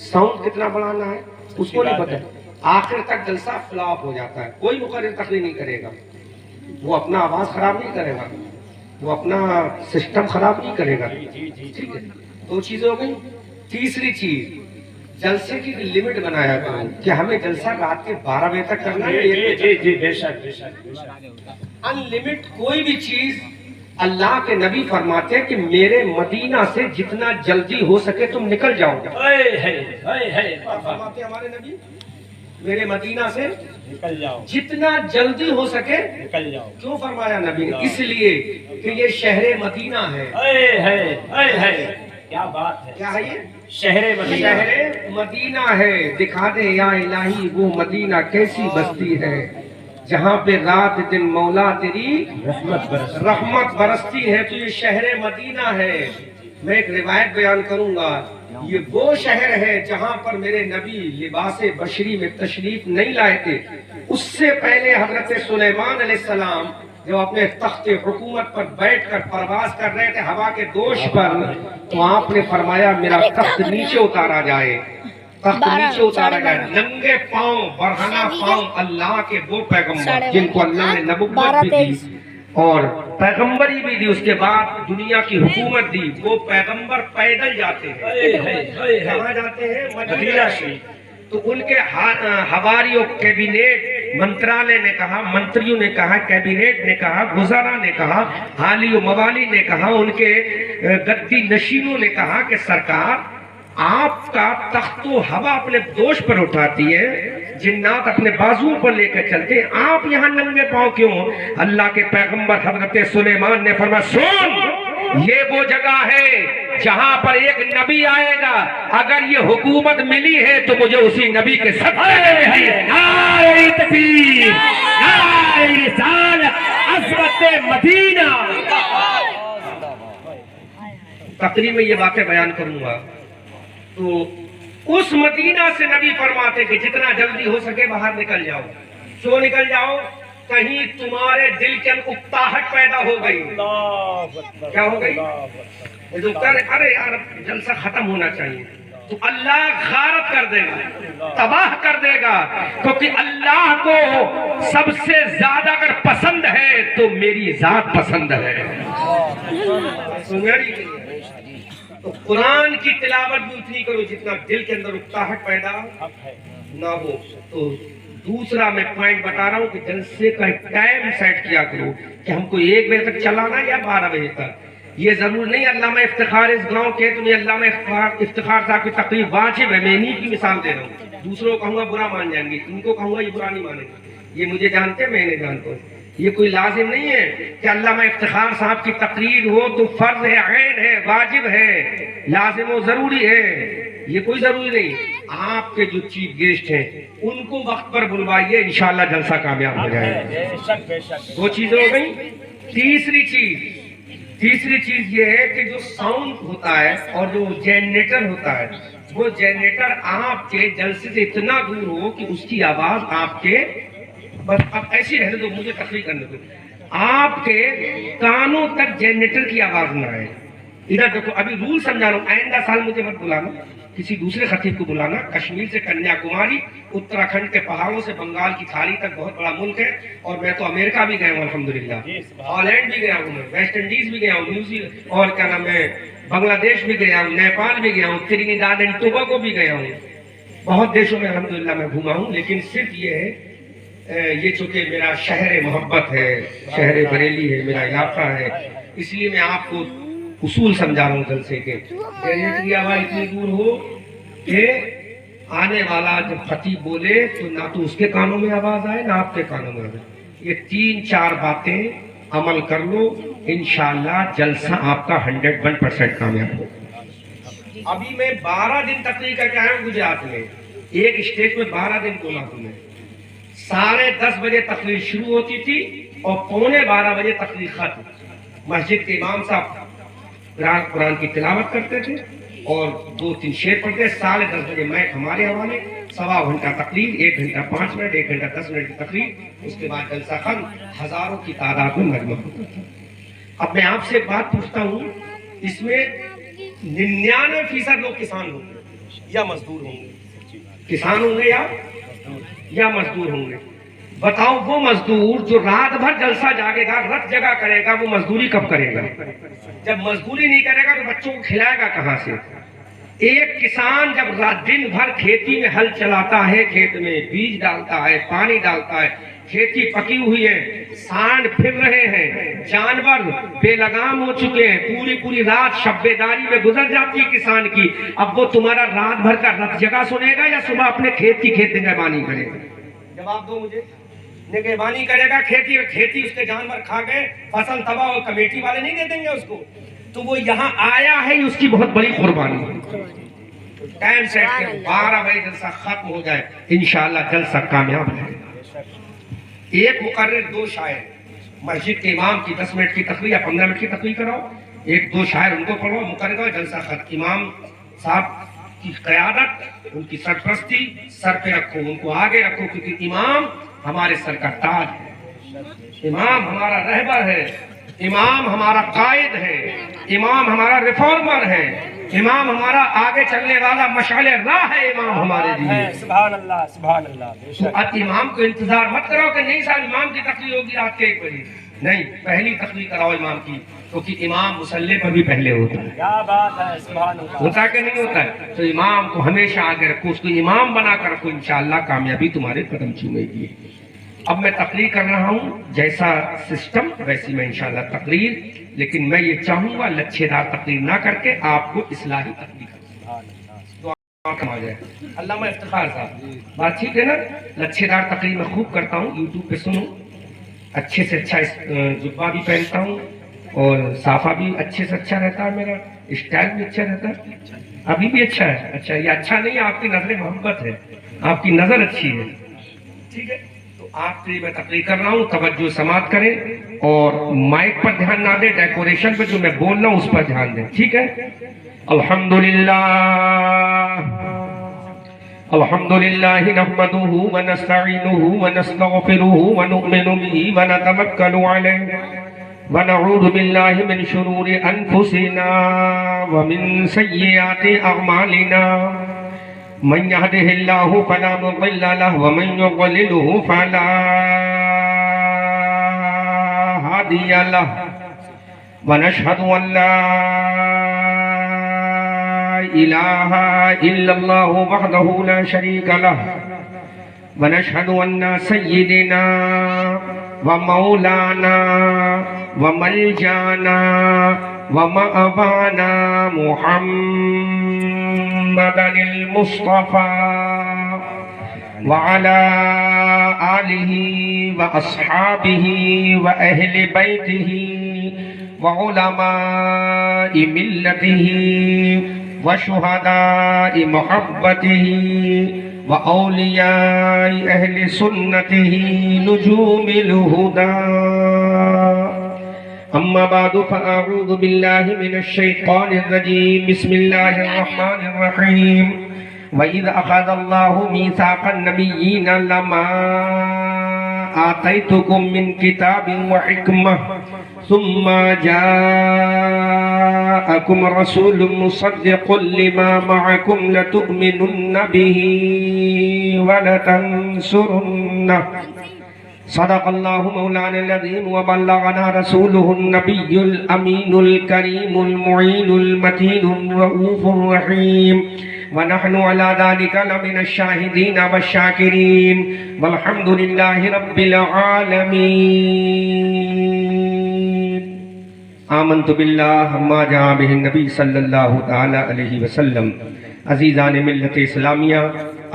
Sound کتنا بڑھانا ہے اس کو نہیں پتہ، آخر تک جلسہ فلاپ ہو جاتا ہے. کوئی مقرر تقریر نہیں کرے گا، وہ اپنا آواز خراب نہیں کرے گا، وہ اپنا سسٹم خراب نہیں کرے گا. ٹھیک ہے، دو چیزیں ہو گئی. تیسری چیز، جلسے کی لمٹ بنایا کرو کہ ہمیں جلسہ رات کے 12 بجے تک کرنا ہے. جی بے شک بے شک. ان لمٹ کوئی بھی چیز، اللہ کے نبی فرماتے ہیں کہ میرے مدینہ سے جتنا جلدی ہو سکے تم نکل جاؤ. فرماتے ہیں ہمارے نبی میرے مدینہ سے نکل جاؤ، جتنا جلدی ہو سکے نکل جاؤ. کیوں فرمایا نبی نے؟ اس لیے کہ یہ شہر مدینہ ہے. کیا بات ہے. کیا ہے یہ؟ شہر مدینہ. شہر مدینہ ہے. دکھا دے یا الہی وہ مدینہ کیسی بستی ہے جہاں پہ رات دن مولا تیری رحمت برستی ہے. تو یہ شہر مدینہ ہے. میں ایک روایت بیان کروں گا. یہ وہ شہر ہے جہاں پر میرے نبی لباس بشری میں تشریف نہیں لائے تھے. اس سے پہلے حضرت سلیمان علیہ السلام جب اپنے تخت حکومت پر بیٹھ کر پرواز کر رہے تھے ہوا کے دوش پر، تو آپ نے فرمایا میرا تخت نیچے اتارا جائے. تخت نیچے اتارا جائے. ننگے پاؤں برہنہ پاؤں اللہ کے وہ پیغمبر جن کو اللہ نے نبوت بھی دی اور پیغمبری بھی دی، اس کے بعد دنیا کی حکومت دی، وہ پیغمبر پیدل جاتے ہیں. کہاں جاتے ہیں؟ مدینہ شریف. تو ان کے حواریوں کیبینٹ منترالے نے کہا، منتریوں نے کہا، کیبینٹ نے کہا، وزراء نے کہا، حالی و موالی نے کہا، ان کے گدی نشینوں نے کہا کہ سرکار آپ کا تخت و ہوا اپنے دوش پر اٹھاتی ہے، جنات اپنے بازو پر لے کر چلتے ہیں، آپ یہاں ننگے پاؤں کیوں؟ اللہ کے پیغمبر حضرت سلیمان نے فرمایا سن، یہ وہ جگہ ہے جہاں پر ایک نبی آئے گا، اگر یہ حکومت ملی ہے تو مجھے اسی نبی کے صدقے نعرہ تکبیر، نعرہ رسالت، عظمت مدینہ. تقریر میں یہ باتیں بیان کروں گا. تو اس مدینہ سے نبی فرماتے کہ جتنا جلدی ہو سکے باہر نکل جاؤ. کیوں نکل جاؤ؟ کہیں تمہارے دل کے اندر اکتاہٹ پیدا ہو گئی. کیا ہو گئی؟ ارے یار جلسہ ختم ہونا چاہیے. تو اللہ غارت کر دے گا، تباہ کر دے گا. کیونکہ اللہ کو سب سے زیادہ اگر پسند ہے تو میری ذات پسند ہے. تو قرآن کی تلاوت بھی اتنی کرو جتنا دل کے اندر اکتاہٹ پیدا نہ ہو. تو دوسرا میں پوائنٹ بتا رہا ہوں کہ جلسے کا ٹائم سیٹ کیا کرو کہ ہم کو 1 بجے تک چلانا یا 12 بجے تک. یہ ضرور نہیں علامہ افتخار اس گاؤں کے تو میں علامہ افتخار صاحب کی تقریر واجب ہے. میں انہی کی مثال دے رہا ہوں. دوسروں کو کہوں گا برا مان جائیں گے، ان کو کہوں گا یہ برا نہیں مانیں گے. یہ مجھے جانتے ہیں، میں انہیں جانتا ہوں. یہ کوئی لازم نہیں ہے کہ علامہ افتخار صاحب کی تقریر ہو تو فرض ہے، عین ہے، واجب ہے، لازم و ضروری ہے. یہ کوئی ضروری نہیں. آپ کے جو چیف گیسٹ ہیں ان کو وقت پر بلوائیے، انشاءاللہ جلسہ کامیاب ہو جائے گا. دو چیزیں ہو گئی. تیسری چیز یہ ہے کہ جو ساؤنڈ ہوتا ہے اور جو جنریٹر ہوتا ہے، وہ جنریٹر آپ کے جلسے سے اتنا دور ہو کہ اس کی آواز آپ کے، بس اب ایسی رہنے دو، مجھے تقریر کرنے دو، آپ کے کانوں تک جنریٹر کی آواز نہ آئے. ادھر دیکھو، ابھی رول سمجھا رہا ہوں. آئندہ سال مجھے مت بلانا، کسی دوسرے خطیب کو بلانا. کشمیر سے کنیا کماری، اتراکھنڈ کے پہاڑوں سے بنگال کی کھاڑی تک بہت بڑا ملک ہے. اور میں تو امریکہ بھی گیا ہوں الحمدللہ، ہالینڈ بھی گیا ہوں، میں ویسٹ انڈیز بھی گیا ہوں، نیوزی اور کیا نام ہے بنگلہ دیش بھی گیا ہوں، نیپال بھی گیا ہوں، ٹرینیڈاد اینڈ ٹوباگو بھی گیا ہوں. بہت دیشوں میں الحمدللہ میں گھوما ہوں. لیکن صرف یہ ہے، یہ چونکہ میرا شہر محبت ہے، شہر بریلی ہے، میرا علاقہ ہے، اس لیے میں آپ کو اصول سمجھا رہا ہوں جلسے کے. جنریٹر کی آواز اتنی دور ہو کہ آنے والا جب خطیب بولے تو نہ تو اس کے کانوں میں آواز آئے نہ آپ کے کانوں میں آئے. یہ 3-4 باتیں عمل کر لو، انشاءاللہ جلسہ آپ کا 101% کامیاب ہو. ابھی میں 12 دن تقریر کر کے آیا ہوں گجرات میں. ایک اسٹیج میں 12 دن بولا ہوں میں. 10:30 بجے تقریر شروع ہوتی تھی اور 11:45 بجے تقریر ختم. مسجد کے امام صاحب قرآن کی تلاوت کرتے تھے اور 2-3 شعر پڑھتے. 10:30 بجے میک ہمارے حوالے، 1.25 گھنٹہ تقریر، 1 گھنٹہ 5 منٹ، 1 گھنٹہ 10 منٹ کی تقریر. اس کے بعد جلسہ ختم. ہزاروں کی تعداد میں مجمع ہوتا تھا. اب میں آپ سے ایک بات پوچھتا ہوں، اس میں 99% لوگ کسان ہوتے ہیں. یا مزدور ہوں گے؟ کسان ہوں گے یا مزدور ہوں گے؟ بتاؤ وہ مزدور جو رات بھر جلسہ جاگے گا، رت جگہ کرے گا، وہ مزدوری کب کرے گا؟ جب مزدوری نہیں کرے گا تو بچوں کو کھلائے گا کہاں سے؟ ایک کسان جب دن بھر کھیتی میں ہل چلاتا ہے، کھیت میں بیج ڈالتا ہے، پانی ڈالتا ہے، کھیتی پکی ہوئی ہے، سانڈ پھر رہے ہیں، جانور بے لگام ہو چکے ہیں، پوری رات شبیداری میں گزر جاتی ہے کسان کی، اب وہ تمہارا رات بھر کا رت جگہ سنے گا یا صبح اپنے کھیت کی نگہبانی کرے گا؟ جواب دو مجھے۔ نگہبانی کرے گا، کھیتی اس کے جانور کھا گئے، فصل تباہ ہو، کمیٹی والے نہیں دے دیں گے اس کو؟ تو وہ یہاں آیا ہے، اس کی بہت بڑی قربانی ہے۔ ٹائم سیٹ کر 12 بجے جلسہ ختم ہو جائے، انشاءاللہ جلسہ کامیاب ہے۔ ایک مقرر، 2 شاعر، مسجد کے امام کی 10 منٹ کی تقریر یا 15 منٹ کی تقریر کراؤ، 1-2 شاعر ان کو پڑھو، مقرر ہو، جلسہ ختم۔ امام صاحب کی قیادت، ان کی سرپرستی سر پہ رکھو، ان کو آگے رکھو، کیونکہ امام ہمارے سر کا تاج ہے، امام ہمارا رہبر ہے، امام ہمارا قائد ہے، امام ہمارا ریفارمر ہے، امام ہمارا آگے چلنے والا مشعل راہ ہے، امام ہمارے لیے۔ سبحان اللہ، سبحان اللہ، بے شک۔ اب امام کو انتظار مت کرو کہ نہیں صاحب امام کی تقریر ہوگی رات کے 1 بجے، نہیں، پہلی تقریر کراؤ امام کی، کیونکہ امام مصلی پر بھی پہلے ہوتا ہے۔ کیا بات ہے، سبحان اللہ۔ ہوتا ہے کہ نہیں ہوتا ہے؟ تو امام کو ہمیشہ آگے رکھو، اس کو امام بنا کر رکھو، انشاءاللہ کامیابی تمہارے قدم چومے گی۔ اب میں تقریر کر رہا ہوں، جیسا سسٹم ویسی میں انشاءاللہ تقریر، لیکن میں یہ چاہوں گا لچھے دار تقریر نہ کر کے آپ کو اصلاحی تقریر کم آ جائے۔ علامہ افتخار صاحب، بات ٹھیک ہے نا؟ لچھے دار تقریر میں خوب کرتا ہوں، یوٹیوب پہ سنو، اچھے سے اچھا جبہ بھی پہنتا ہوں اور صافہ بھی اچھے سے اچھا رہتا ہے، میرا اسٹائل بھی اچھا رہتا ہے، ابھی بھی اچھا ہے۔ اچھا، یہ اچھا نہیں ہے، آپ کی نظر محبت ہے، آپ کی نظر اچھی ہے، ٹھیک ہے؟ تو آپ کے لیے میں تقریر کر رہا ہوں، توجہ سماعت کریں اور مائک پر دھیان نہ دیں، ڈیکوریشن پہ جو میں بول رہا ہوں اس پر دھیان دیں، ٹھیک ہے؟ الحمدللہ الحمدللہ نحمده ونستعینه ونستغفره ونؤمن به ونتوکل علیہ ونعوذ باللہ من شرور انفسنا ومن سیئات اعمالنا من يهده الله فلا مضل له ومن يضلله فلا هادي له ونشهد أن لا إله إلا الله وحده لا شريك له ونشهد أن سيدنا ومولانا وملجانا ومأوانا محمدا المصطفى وعلى آله وأصحابه وأهل بيته وعلماء ملته وشهداء محبته وأولياء أهل سنته نجوم الهدى أما بعد فأعوذ بالله من الشيطان الرجيم بسم الله الرحمن الرحيم وَإِذْ أَخَذَ اللَّهُ مِيثَاقَ النَّبِيِّينَ لَمَا آتَيْتُكُم مِّن كِتَابٍ وَحِكْمَةٍ ثُمَّ جَاءَكُمْ رَسُولٌ مُصَدِّقٌ لِّمَا مَعَكُمْ لَتُؤْمِنُنَّ بِهِ وَلَتَنصُرُنَّهُ صدق الله مولانا العظيم وبلغنا رسوله النبي الأمين الكريم المعين المتين الرؤوف الرحيم ونحن على ذلك لمن الشاهدين والشاكرين والحمد لله رب العالمين آمنت بالله ما جاء به النبي صلی اللہ تعالی علیہ وسلم۔ عزیزان ملت اسلامیہ،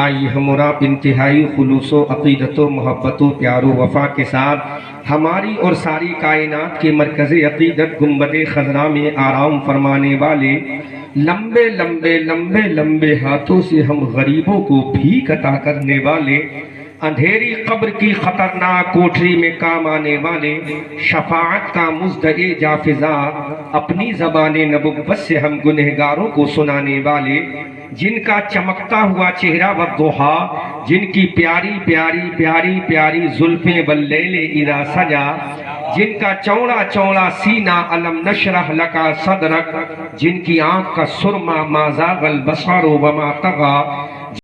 آئیے ہم اور آپ انتہائی خلوص و عقیدت و محبت و پیار و وفا کے ساتھ ہماری اور ساری کائنات کے مرکز عقیدت گنبد خضرا میں آرام فرمانے والے لمبے لمبے لمبے لمبے ہاتھوں سے ہم غریبوں کو بھیک عطا کرنے والے اندھیری قبر کی خطرناک کوٹری میں کام آنے والے، شفاعت کا مزدعی جافزا، اپنی زبان نبوت سے ہم گنہگاروں کو سنانے والے، جن کا چمکتا ہوا چہرہ والضحا، جن کی پیاری پیاری پیاری پیاری زلفیں واللیل اذا سجا، جن کا چوڑا چوڑا سینہ علم نشرح لکا صدرک، جن کی آنکھ کا سرما ما زاغ البصر وما طغى،